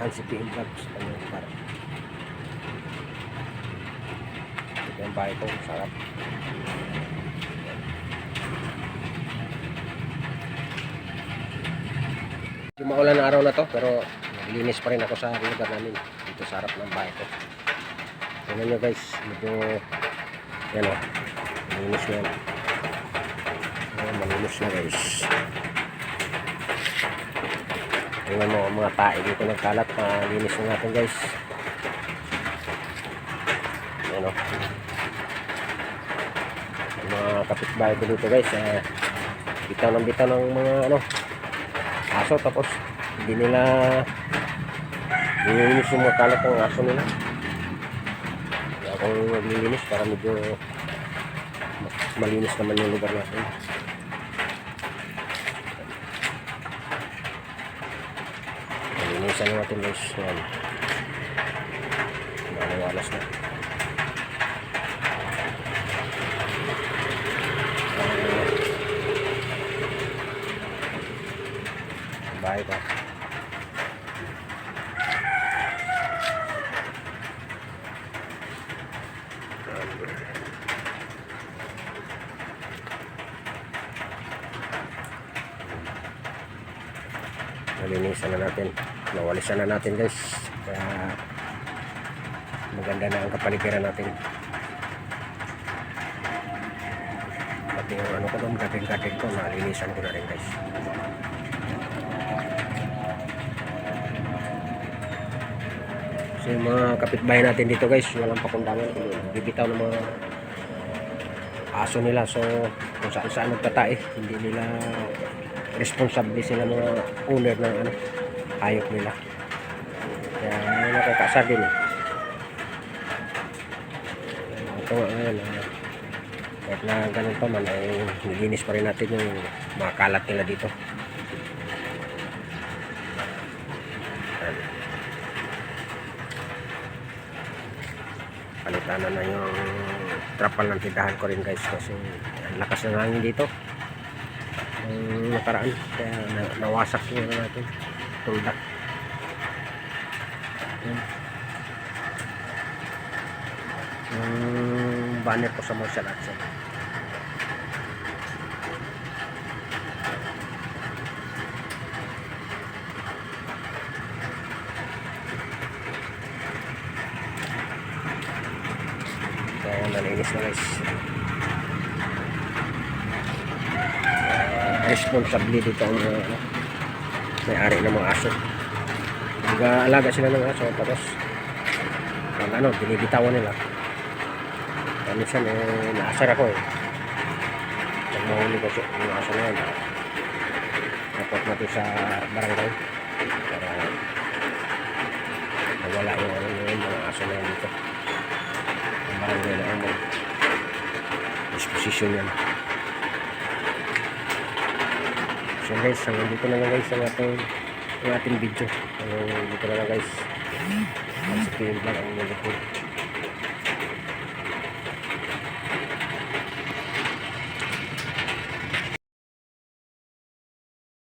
ang CPM Vlogs ano para ito yung bahay ko, sarap. Yung maulan na araw na to pero naglinis pa rin ako sa lugar namin dito sa harap ng bahay ko. Tingnan nyo guys, medyo yan o, malinis na yan. Malinis na guys. Tingnan mo mga tae dito nagkalat, malinis na natin guys. Yan o, mga kapitbahay ko dito guys, bitaw ng mga ano aso, tapos hindi nila nilinis yung mga kalat ng aso nila. Kaya akong naglilinis para medyo malinis naman yung lugar natin. Malinisan natin guys. Yan, maliwalas na. Bahay pa. Nalinisan na natin, nawalisan na natin guys, kaya maganda na ang kapaligiran natin. Pati yung ano ko doon, gating ko, nalinisan ko na rin guys. So yung mga kapitbahay natin dito guys, walang pakundangan, bibitaw ng mga aso nila. So kung saan nagtatae, hindi nila responsable sila mga owner ng ano, hayop nila. Kaya nakakasar din ito nga ngayon, kahit na ganun pa man ay nilinis pa rin natin yung mga kalat nila dito. Palitan na yung trapal ng tindahan ko rin guys, kasi ang lakas ng hangin dito yung nakaraan, kaya nawasak yung natin tuldak. Yung banner ko sa martial arts, kaya nalinis na guys. Responsable dito ang may-ari ng mga aso. Nag-aalaga sila ng aso, tapos ano, binibitawan nila. Minsan naasar ako pag mahuli ko yung aso na yan, report natin sa barangay para nawala yung mga aso na yan dito. Ang barangay na ang disposition yan. So guys, hanggang dito na lang guys ang ating video. Dito na lang guys. Ang CPM Vlog ang nilipod.